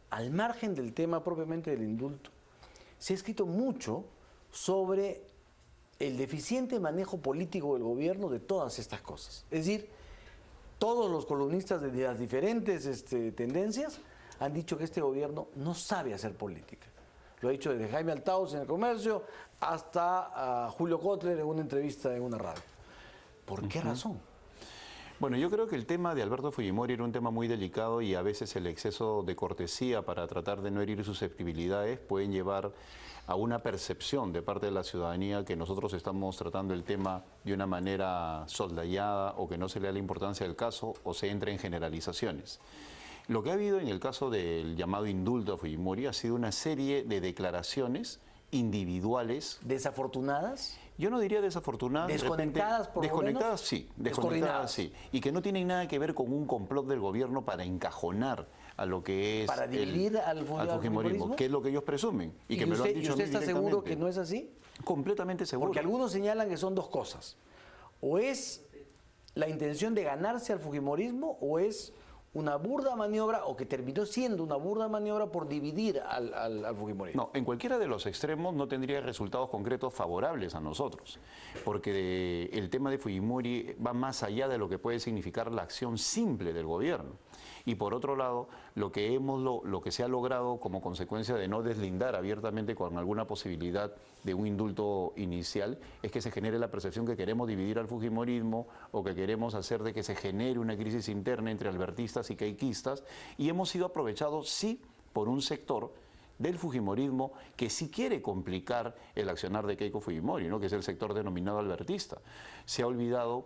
al margen del tema propiamente del indulto, se ha escrito mucho sobre el deficiente manejo político del gobierno de todas estas cosas. Es decir, todos los columnistas de las diferentes tendencias han dicho que este gobierno no sabe hacer política. Lo ha dicho desde Jaime Althaus en El Comercio hasta Julio Kotler en una entrevista en una radio. ¿Por qué razón? Bueno, yo creo que el tema de Alberto Fujimori era un tema muy delicado y a veces el exceso de cortesía para tratar de no herir susceptibilidades pueden llevar a una percepción de parte de la ciudadanía que nosotros estamos tratando el tema de una manera soldallada o que no se le da la importancia del caso o se entra en generalizaciones. Lo que ha habido en el caso del llamado indulto a Fujimori ha sido una serie de declaraciones individuales. ¿Desafortunadas? Yo no diría desafortunadas. ¿Desconectadas por lo menos? Desconectadas sí, desconectadas sí. Y que no tienen nada que ver con un complot del gobierno para encajonar a lo que es... ¿Para dividir al fujimorismo? Que es lo que ellos presumen. Y que me lo han dicho a mí ¿y usted está seguro que no es así? Completamente seguro. Porque algunos señalan que son dos cosas. O es la intención de ganarse al fujimorismo o es una burda maniobra, o que terminó siendo una burda maniobra por dividir al fujimorismo. No, en cualquiera de los extremos no tendría resultados concretos favorables a nosotros, porque el tema de Fujimori va más allá de lo que puede significar la acción simple del gobierno. Y por otro lado, lo que se ha logrado como consecuencia de no deslindar abiertamente con alguna posibilidad de un indulto inicial, es que se genere la percepción que queremos dividir al fujimorismo o que queremos hacer de que se genere una crisis interna entre albertistas y keikistas, y hemos sido aprovechados, sí, por un sector del fujimorismo que sí quiere complicar el accionar de Keiko Fujimori, ¿no? Que es el sector denominado albertista. Se ha olvidado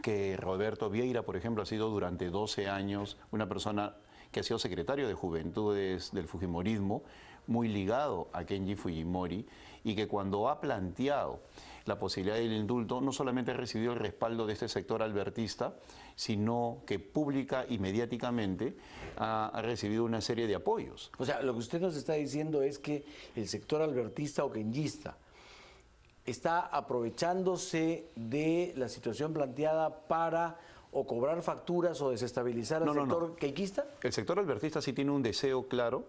que Roberto Vieira, por ejemplo, ha sido durante 12 años una persona que ha sido secretario de Juventudes del Fujimorismo, muy ligado a Kenji Fujimori, y que cuando ha planteado la posibilidad del indulto, no solamente ha recibido el respaldo de este sector albertista, sino que pública y mediáticamente ha recibido una serie de apoyos. O sea, lo que usted nos está diciendo es que el sector albertista o kenjista está aprovechándose de la situación planteada para o cobrar facturas o desestabilizar al sector keikista. El sector albertista sí tiene un deseo claro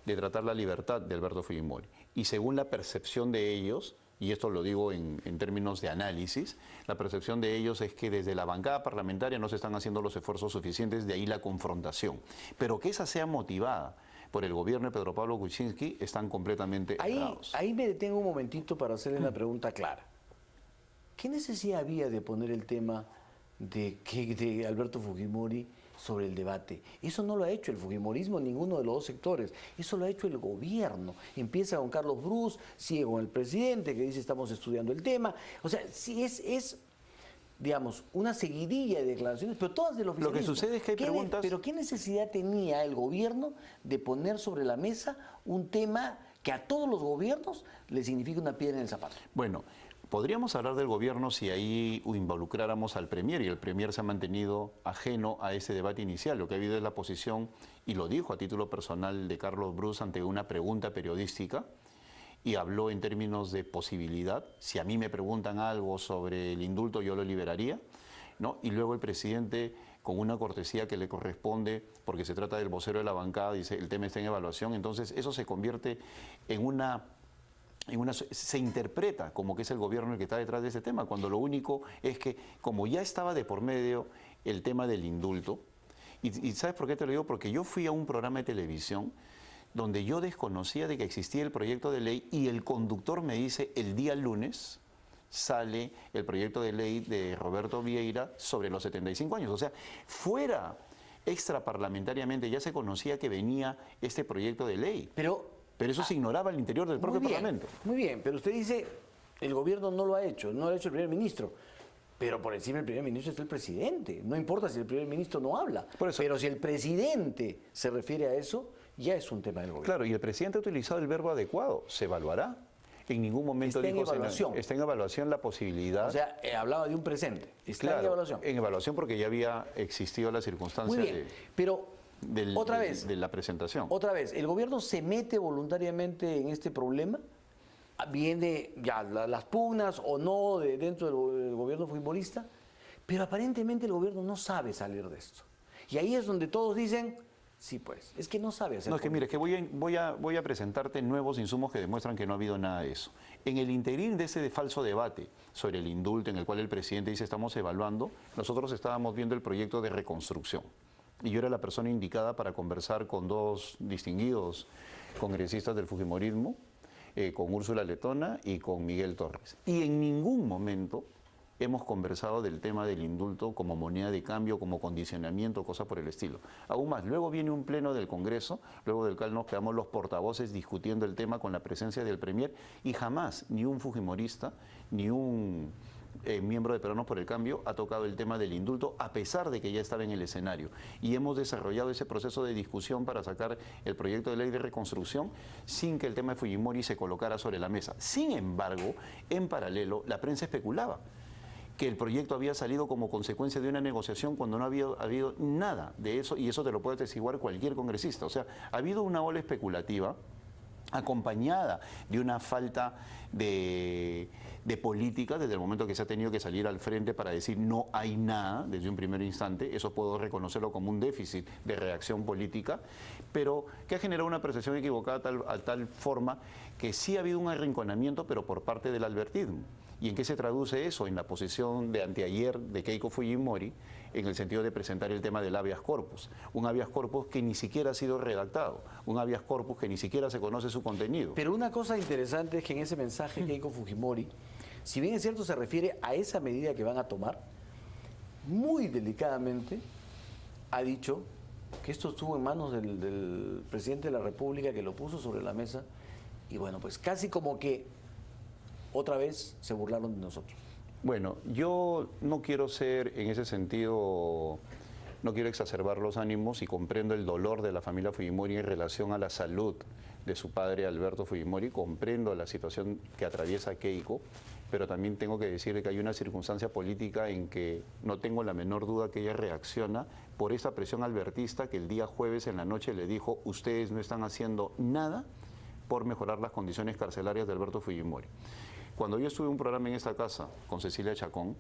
de tratar la libertad de Alberto Fujimori. Y según la percepción de ellos, y esto lo digo en términos de análisis, la percepción de ellos es que desde la bancada parlamentaria no se están haciendo los esfuerzos suficientes, de ahí la confrontación. Pero que esa sea motivada por el gobierno de Pedro Pablo Kuczynski, están completamente errados. Ahí me detengo un momentito para hacerle una pregunta clara. ¿Qué necesidad había de poner el tema de Alberto Fujimori sobre el debate? Eso no lo ha hecho el fujimorismo en ninguno de los dos sectores, eso lo ha hecho el gobierno. Empieza con Carlos Brus, sigue con el presidente que dice estamos estudiando el tema. O sea, sí es digamos, una seguidilla de declaraciones, pero todas del oficialismo. Lo que sucede es que hay preguntas... Pero ¿qué necesidad tenía el gobierno de poner sobre la mesa un tema que a todos los gobiernos le significa una piedra en el zapato? Bueno, podríamos hablar del gobierno si ahí involucráramos al Premier, y el Premier se ha mantenido ajeno a ese debate inicial. Lo que ha habido es la posición, y lo dijo a título personal, de Carlos Brus ante una pregunta periodística, y habló en términos de posibilidad. Si a mí me preguntan algo sobre el indulto, yo lo liberaría, ¿no? Y luego el presidente, con una cortesía que le corresponde, porque se trata del vocero de la bancada, dice el tema está en evaluación. Entonces eso se convierte se interpreta como que es el gobierno el que está detrás de ese tema, cuando lo único es que, como ya estaba de por medio el tema del indulto, y ¿sabes por qué te lo digo? Porque yo fui a un programa de televisión donde yo desconocía de que existía el proyecto de ley, y el conductor me dice, el día lunes sale el proyecto de ley de Roberto Vieira sobre los 75 años. O sea, fuera extraparlamentariamente ya se conocía que venía este proyecto de ley. Pero eso se ignoraba al interior del propio Parlamento. Muy bien, pero usted dice, el gobierno no lo ha hecho, no lo ha hecho el primer ministro. Pero por encima del primer ministro está el presidente. No importa si el primer ministro no habla. Pero si el presidente se refiere a eso, ya es un tema del gobierno. Claro, y el presidente ha utilizado el verbo adecuado. ¿Se evaluará? En ningún momento está en evaluación. Está en evaluación la posibilidad. O sea, hablaba de un presente. Está en evaluación. En evaluación porque ya había existido la circunstancia. Muy bien, pero otra vez, de la presentación. Otra vez, ¿el gobierno se mete voluntariamente en este problema? Viene ya las pugnas o no dentro del gobierno fujimorista, pero aparentemente el gobierno no sabe salir de esto. Y ahí es donde todos dicen, Sí, pues. Es que no sabe hacer No, es que mire, es que voy a presentarte nuevos insumos que demuestran que no ha habido nada de eso. En el interín de ese falso debate sobre el indulto, en el cual el presidente dice estamos evaluando, nosotros estábamos viendo el proyecto de reconstrucción. Y yo era la persona indicada para conversar con dos distinguidos congresistas del fujimorismo, con Úrsula Letona y con Miguel Torres. Y en ningún momento hemos conversado del tema del indulto como moneda de cambio, como condicionamiento, cosas por el estilo. Aún más, luego viene un pleno del Congreso, luego del cual nos quedamos los portavoces discutiendo el tema con la presencia del Premier, y jamás ni un fujimorista, ni un miembro de Peruanos por el Cambio ha tocado el tema del indulto, a pesar de que ya estaba en el escenario. Y hemos desarrollado ese proceso de discusión para sacar el proyecto de ley de reconstrucción sin que el tema de Fujimori se colocara sobre la mesa. Sin embargo, en paralelo, la prensa especulaba que el proyecto había salido como consecuencia de una negociación cuando no había habido nada de eso, y eso te lo puede atestiguar cualquier congresista. O sea, ha habido una ola especulativa acompañada de una falta de política desde el momento que se ha tenido que salir al frente para decir no hay nada desde un primer instante. Eso puedo reconocerlo como un déficit de reacción política, pero que ha generado una percepción equivocada a tal forma que sí ha habido un arrinconamiento, pero por parte del albertismo. ¿Y en qué se traduce eso? En la posición de anteayer de Keiko Fujimori, en el sentido de presentar el tema del habeas corpus. Un habeas corpus que ni siquiera ha sido redactado, un habeas corpus que ni siquiera se conoce su contenido. Pero una cosa interesante es que en ese mensaje Keiko Fujimori, si bien es cierto se refiere a esa medida que van a tomar, muy delicadamente ha dicho que esto estuvo en manos del presidente de la República, que lo puso sobre la mesa, y bueno, pues casi como que otra vez se burlaron de nosotros. Bueno, yo no quiero ser, en ese sentido, no quiero exacerbar los ánimos y comprendo el dolor de la familia Fujimori en relación a la salud de su padre Alberto Fujimori, comprendo la situación que atraviesa Keiko, pero también tengo que decir que hay una circunstancia política en que no tengo la menor duda que ella reacciona por esta presión albertista que el día jueves en la noche le dijo: ustedes no están haciendo nada por mejorar las condiciones carcelarias de Alberto Fujimori. Cuando yo estuve en un programa en esta casa con Cecilia Chacón,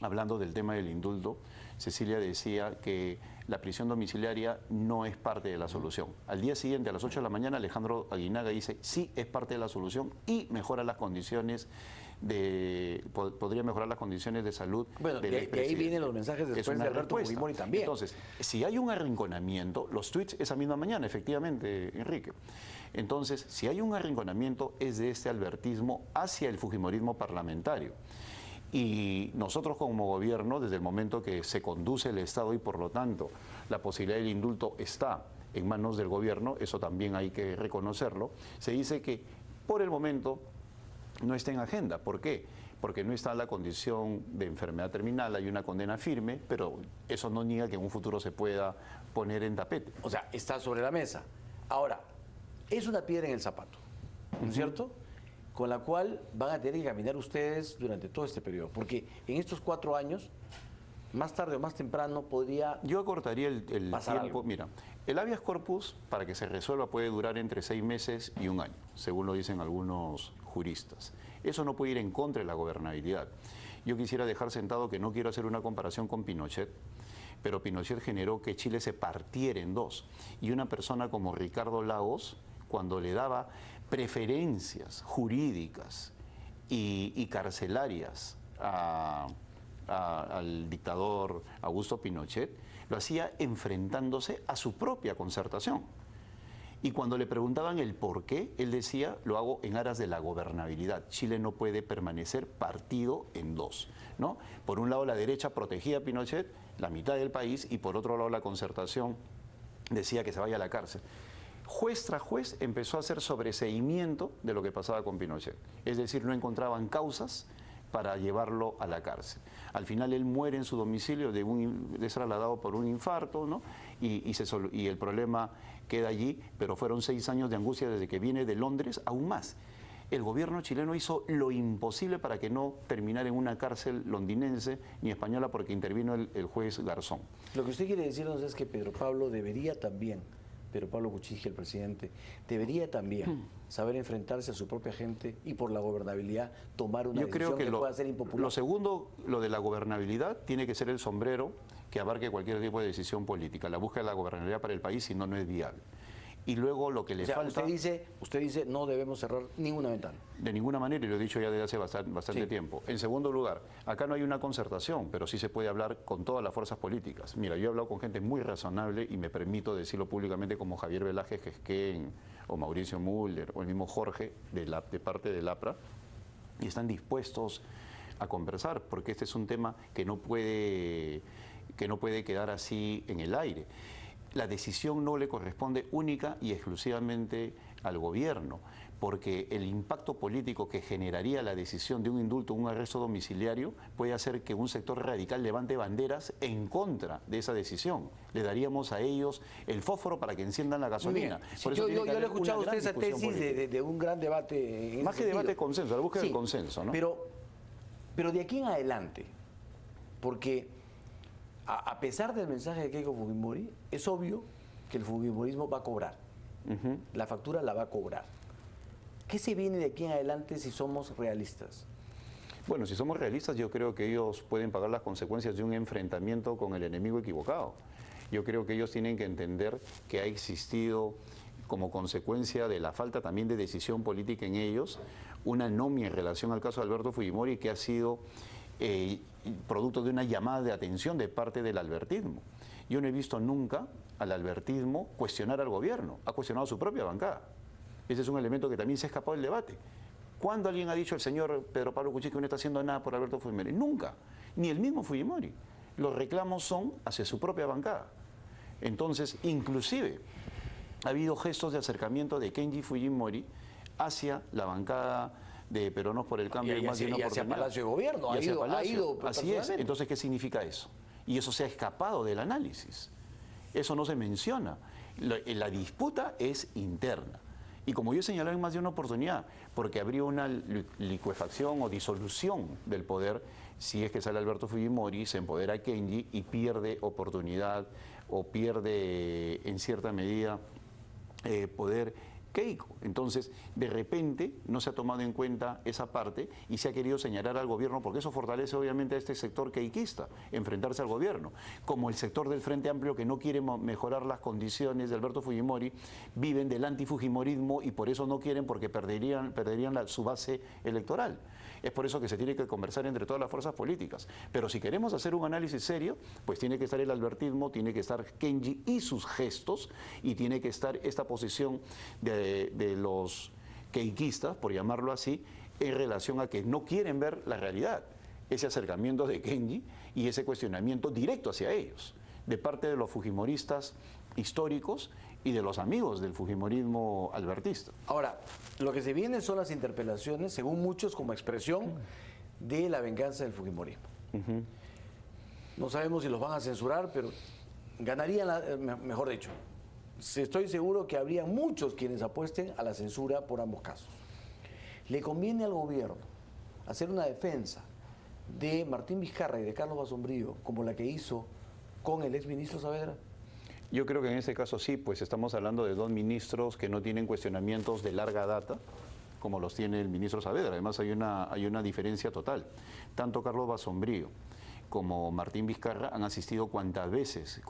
hablando del tema del indulto, Cecilia decía que la prisión domiciliaria no es parte de la solución. Al día siguiente, a las 8 de la mañana, Alejandro Aguinaga dice: sí, es parte de la solución y mejora las condiciones podría mejorar las condiciones de salud. Bueno, de ahí vienen los mensajes después de Alberto Fujimori también. Entonces, si hay un arrinconamiento, los tweets esa misma mañana, efectivamente, Enrique. Entonces, si hay un arrinconamiento, es de este albertismo hacia el fujimorismo parlamentario. Y nosotros como gobierno, desde el momento que se conduce el Estado y por lo tanto la posibilidad del indulto está en manos del gobierno, eso también hay que reconocerlo, se dice que por el momento no está en agenda. ¿Por qué? Porque no está la condición de enfermedad terminal, hay una condena firme, pero eso no niega que en un futuro se pueda poner en tapete. O sea, está sobre la mesa. Ahora, es una piedra en el zapato, ¿no es cierto?, con la cual van a tener que caminar ustedes durante todo este periodo, porque en estos 4 años, más tarde o más temprano, podría... Yo acortaría el tiempo. Algo. Mira, el habeas corpus, para que se resuelva, puede durar entre 6 meses y 1 año, según lo dicen algunos juristas. Eso no puede ir en contra de la gobernabilidad. Yo quisiera dejar sentado que no quiero hacer una comparación con Pinochet, pero Pinochet generó que Chile se partiera en dos. Y una persona como Ricardo Lagos, cuando le daba preferencias jurídicas y carcelarias al dictador Augusto Pinochet, lo hacía enfrentándose a su propia concertación. Y cuando le preguntaban el por qué, él decía: lo hago en aras de la gobernabilidad. Chile no puede permanecer partido en dos, ¿no? Por un lado la derecha protegía a Pinochet, la mitad del país, y por otro lado la concertación decía que se vaya a la cárcel. Juez tras juez empezó a hacer sobreseimiento de lo que pasaba con Pinochet. Es decir, no encontraban causas para llevarlo a la cárcel. Al final él muere en su domicilio, es trasladado por un infarto, ¿no? Y el problema queda allí, pero fueron 6 años de angustia desde que viene de Londres, aún más. El gobierno chileno hizo lo imposible para que no terminara en una cárcel londinense ni española, porque intervino el juez Garzón. Lo que usted quiere decirnos es que Pedro Pablo debería también, Pedro Pablo Kuczynski, el presidente, debería también saber enfrentarse a su propia gente y por la gobernabilidad tomar una decisión que pueda ser impopular. Lo segundo, lo de la gobernabilidad, tiene que ser el sombrero que abarque cualquier tipo de decisión política. La búsqueda de la gobernabilidad para el país, si no, no es viable. Y luego lo que le falta... Usted dice no debemos cerrar ninguna ventana. De ninguna manera, y lo he dicho ya desde hace bastante tiempo. En segundo lugar, acá no hay una concertación, pero sí se puede hablar con todas las fuerzas políticas. Mira, yo he hablado con gente muy razonable y me permito decirlo públicamente como Javier Velázquez Gesquén o Mauricio Mulder o el mismo Jorge de parte del APRA, y están dispuestos a conversar, porque este es un tema que no puede quedar así en el aire. La decisión no le corresponde única y exclusivamente al gobierno, porque el impacto político que generaría la decisión de un indulto o un arresto domiciliario puede hacer que un sector radical levante banderas en contra de esa decisión. Le daríamos a ellos el fósforo para que enciendan la gasolina. Por eso yo le he escuchado a usted esa tesis de un gran debate. Más que debate, consenso, la búsqueda del consenso, ¿no? Pero de aquí en adelante, porque a pesar del mensaje de Keiko Fujimori, es obvio que el fujimorismo va a cobrar. La factura la va a cobrar. ¿Qué se viene de aquí en adelante si somos realistas? Bueno, si somos realistas, yo creo que ellos pueden pagar las consecuencias de un enfrentamiento con el enemigo equivocado. Yo creo que ellos tienen que entender que ha existido, como consecuencia de la falta también de decisión política en ellos, una anomia en relación al caso de Alberto Fujimori que ha sido producto de una llamada de atención de parte del albertismo. Yo no he visto nunca al albertismo cuestionar al gobierno, ha cuestionado a su propia bancada. Ese es un elemento que también se ha escapado del debate. ¿Cuándo alguien ha dicho el señor Pedro Pablo Kuczynski que no está haciendo nada por Alberto Fujimori? Nunca, ni el mismo Fujimori. Los reclamos son hacia su propia bancada. Entonces, inclusive, ha habido gestos de acercamiento de Kenji Fujimori hacia la bancada de Peronos por el Cambio y hacia Palacio de Gobierno. Ha ido así es. Entonces, ¿qué significa eso? Y eso se ha escapado del análisis. Eso no se menciona. La disputa es interna. Y como yo he señalado en más de una oportunidad, porque habría una licuefacción o disolución del poder si es que sale Alberto Fujimori, se empodera Kenji y pierde oportunidad o pierde en cierta medida poder Keiko. Entonces, de repente no se ha tomado en cuenta esa parte y se ha querido señalar al gobierno, porque eso fortalece obviamente a este sector keikista, enfrentarse al gobierno. Como el sector del Frente Amplio, que no quiere mejorar las condiciones de Alberto Fujimori, viven del antifujimorismo y por eso no quieren, porque perderían su base electoral. Es por eso que se tiene que conversar entre todas las fuerzas políticas. Pero si queremos hacer un análisis serio, pues tiene que estar el albertismo, tiene que estar Kenji y sus gestos, y tiene que estar esta posición de los keikistas, por llamarlo así, en relación a que no quieren ver la realidad. Ese acercamiento de Kenji y ese cuestionamiento directo hacia ellos, de parte de los fujimoristas históricos y de los amigos del fujimorismo albertista. Ahora, lo que se viene son las interpelaciones, según muchos, como expresión de la venganza del fujimorismo. No sabemos si los van a censurar, pero ganarían, mejor dicho, estoy seguro que habría muchos quienes apuesten a la censura por ambos casos. ¿Le conviene al gobierno hacer una defensa de Martín Vizcarra y de Carlos Basombrío como la que hizo con el exministro Saavedra? Yo creo que en este caso sí, pues estamos hablando de dos ministros que no tienen cuestionamientos de larga data, como los tiene el ministro Saavedra. Además hay una diferencia total. Tanto Carlos Basombrío como Martín Vizcarra han asistido cuantas veces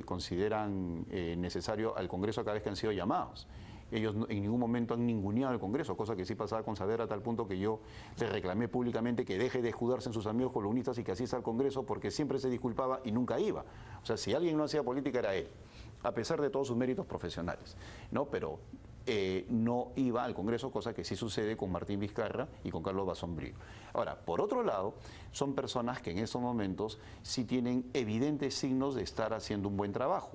consideran necesario al Congreso cada vez que han sido llamados. Ellos en ningún momento han ninguneado al Congreso, cosa que sí pasaba con Saavedra, a tal punto que yo le reclamé públicamente que deje de escudarse en sus amigos columnistas y que asista al Congreso, porque siempre se disculpaba y nunca iba. O sea, si alguien no hacía política era él, a pesar de todos sus méritos profesionales, ¿no? Pero no iba al Congreso, cosa que sí sucede con Martín Vizcarra y con Carlos Basombrío. Ahora, por otro lado, son personas que en estos momentos sí tienen evidentes signos de estar haciendo un buen trabajo.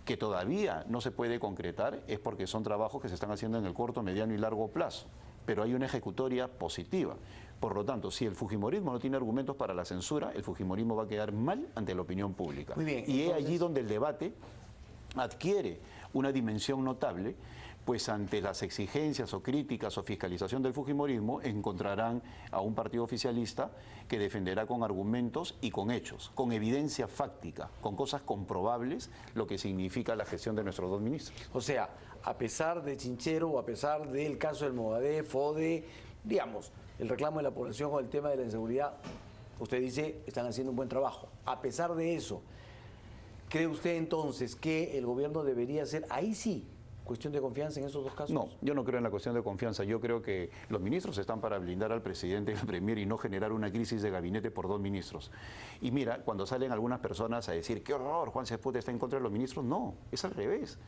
Que todavía no se puede concretar es porque son trabajos que se están haciendo en el corto, mediano y largo plazo, pero hay una ejecutoria positiva. Por lo tanto, si el fujimorismo no tiene argumentos para la censura, el fujimorismo va a quedar mal ante la opinión pública. Muy bien, y es allí donde el debate adquiere una dimensión notable, pues ante las exigencias o críticas o fiscalización del fujimorismo encontrarán a un partido oficialista que defenderá con argumentos y con hechos, con evidencia fáctica, con cosas comprobables, lo que significa la gestión de nuestros dos ministros. O sea, a pesar de Chinchero o a pesar del caso del Movadef o de, digamos, el reclamo de la población o el tema de la inseguridad, Usted dice, están haciendo un buen trabajo. A pesar de eso, ¿cree usted entonces que el gobierno debería hacer, ahí sí, cuestión de confianza en esos dos casos? No, yo no creo en la cuestión de confianza. Yo creo que los ministros están para blindar al presidente y al premier y no generar una crisis de gabinete por 2 ministros. Y mira, cuando salen algunas personas a decir, qué horror, Juan Cesput está en contra de los ministros, no, es al revés.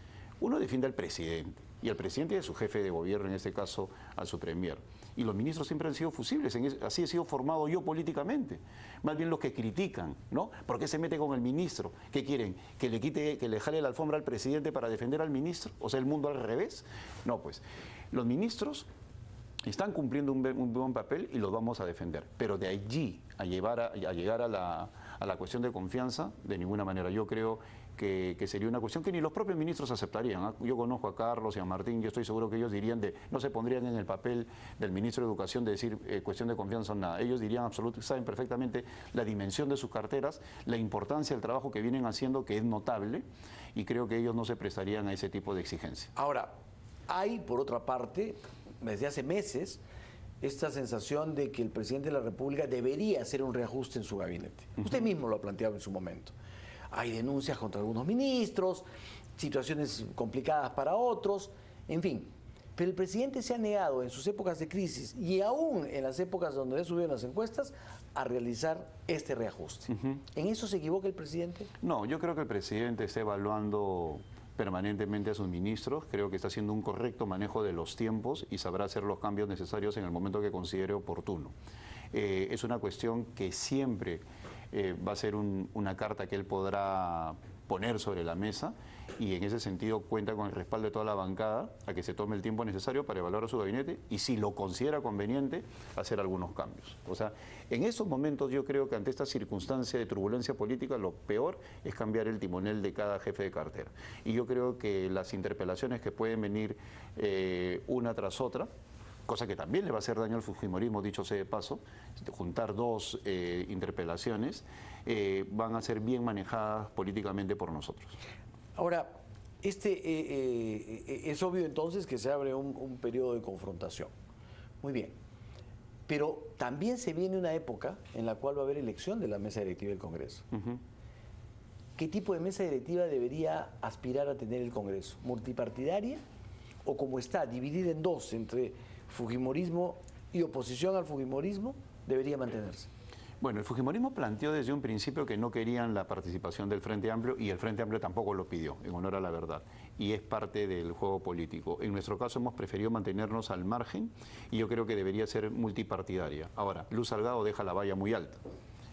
Uno defiende al presidente y al presidente y a su jefe de gobierno, en este caso a su premier. Y los ministros siempre han sido fusibles, así he sido formado yo políticamente. Más bien los que critican, ¿no? ¿Por qué se mete con el ministro? ¿Qué quieren? ¿Que le jale la alfombra al presidente para defender al ministro? O sea, el mundo al revés. No, pues, los ministros están cumpliendo un buen papel y los vamos a defender. Pero de allí a llegar a la cuestión de confianza, de ninguna manera. Yo creo que sería una cuestión que ni los propios ministros aceptarían, ¿eh? Yo conozco a Carlos y a Martín, yo estoy seguro que ellos dirían no se pondrían en el papel del ministro de Educación de decir cuestión de confianza o nada. Ellos dirían absolutamente, saben perfectamente la dimensión de sus carteras, la importancia del trabajo que vienen haciendo, que es notable, y creo que ellos no se prestarían a ese tipo de exigencia. Ahora, hay, por otra parte, desde hace meses, esta sensación de que el presidente de la República debería hacer un reajuste en su gabinete. Usted mismo lo ha planteado en su momento. Hay denuncias contra algunos ministros, situaciones complicadas para otros, en fin. Pero el presidente se ha negado en sus épocas de crisis y aún en las épocas donde le subieron las encuestas a realizar este reajuste. ¿En eso se equivoca el presidente? No, yo creo que el presidente está evaluando permanentemente a sus ministros, creo que está haciendo un correcto manejo de los tiempos y sabrá hacer los cambios necesarios en el momento que considere oportuno. Es una cuestión que siempre va a ser una carta que él podrá poner sobre la mesa y en ese sentido cuenta con el respaldo de toda la bancada a que se tome el tiempo necesario para evaluar a su gabinete y si lo considera conveniente hacer algunos cambios. O sea, en estos momentos yo creo que ante esta circunstancia de turbulencia política lo peor es cambiar el timonel de cada jefe de cartera. Y yo creo que las interpelaciones que pueden venir una tras otra, cosa que también le va a hacer daño al fujimorismo, dicho sea de paso, juntar 2 interpelaciones, van a ser bien manejadas políticamente por nosotros. Ahora, es obvio entonces que se abre un periodo de confrontación. Muy bien. Pero también se viene una época en la cual va a haber elección de la mesa directiva del Congreso. ¿Qué tipo de mesa directiva debería aspirar a tener el Congreso? ¿Multipartidaria o como está, dividida en 2 entre fujimorismo y oposición al fujimorismo, debería mantenerse? Bueno, el fujimorismo planteó desde un principio que no querían la participación del Frente Amplio y el Frente Amplio tampoco lo pidió, en honor a la verdad, y es parte del juego político. En nuestro caso hemos preferido mantenernos al margen y yo creo que debería ser multipartidaria. Ahora, Luz Salgado deja la valla muy alta.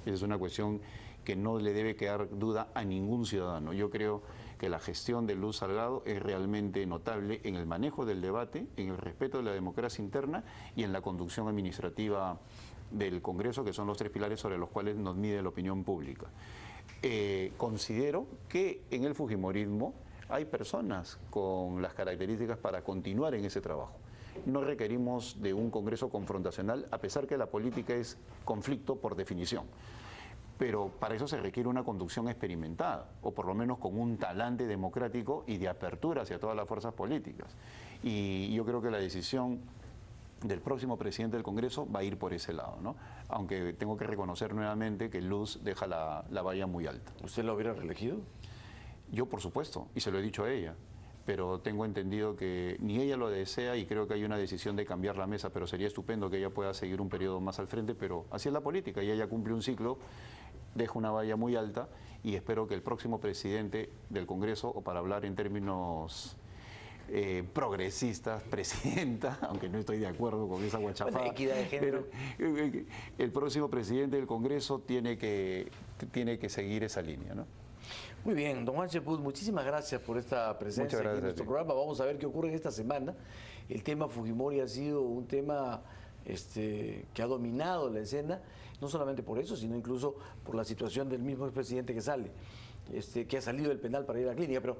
Esa es una cuestión que no le debe quedar duda a ningún ciudadano. Yo creo que la gestión de Luz Salgado es realmente notable en el manejo del debate, en el respeto de la democracia interna y en la conducción administrativa del Congreso, que son los 3 pilares sobre los cuales nos mide la opinión pública. Considero que en el fujimorismo hay personas con las características para continuar en ese trabajo. No requerimos de un Congreso confrontacional, a pesar que la política es conflicto por definición. Pero para eso se requiere una conducción experimentada, o por lo menos con un talante democrático y de apertura hacia todas las fuerzas políticas. Y yo creo que la decisión del próximo presidente del Congreso va a ir por ese lado, ¿no? Aunque tengo que reconocer nuevamente que Luz deja la valla muy alta. ¿Usted lo hubiera reelegido? Yo, por supuesto, y se lo he dicho a ella, pero tengo entendido que ni ella lo desea y creo que hay una decisión de cambiar la mesa, pero sería estupendo que ella pueda seguir un periodo más al frente, pero así es la política, y ella cumple un ciclo, deja una valla muy alta y espero que el próximo presidente del Congreso, o para hablar en términos progresistas, presidenta, aunque no estoy de acuerdo con esa guachafada, bueno, equidad de género. Pero el próximo presidente del Congreso tiene que seguir esa línea, ¿no? Muy bien, don Juan Cesput, muchísimas gracias por esta presencia aquí en nuestro programa. Vamos a ver qué ocurre en esta semana. El tema Fujimori ha sido un tema que ha dominado la escena, no solamente por eso, sino incluso por la situación del mismo expresidente que sale, que ha salido del penal para ir a la clínica. Pero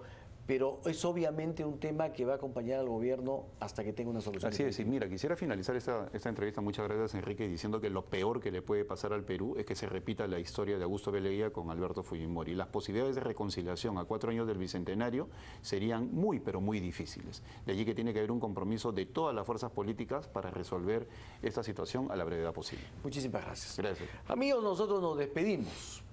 pero es obviamente un tema que va a acompañar al gobierno hasta que tenga una solución. Así es, y mira, quisiera finalizar esta entrevista, muchas gracias Enrique, diciendo que lo peor que le puede pasar al Perú es que se repita la historia de Augusto B. Leguía con Alberto Fujimori. Las posibilidades de reconciliación a 4 años del Bicentenario serían muy, pero muy difíciles. De allí que tiene que haber un compromiso de todas las fuerzas políticas para resolver esta situación a la brevedad posible. Muchísimas gracias. Gracias. Amigos, nosotros nos despedimos.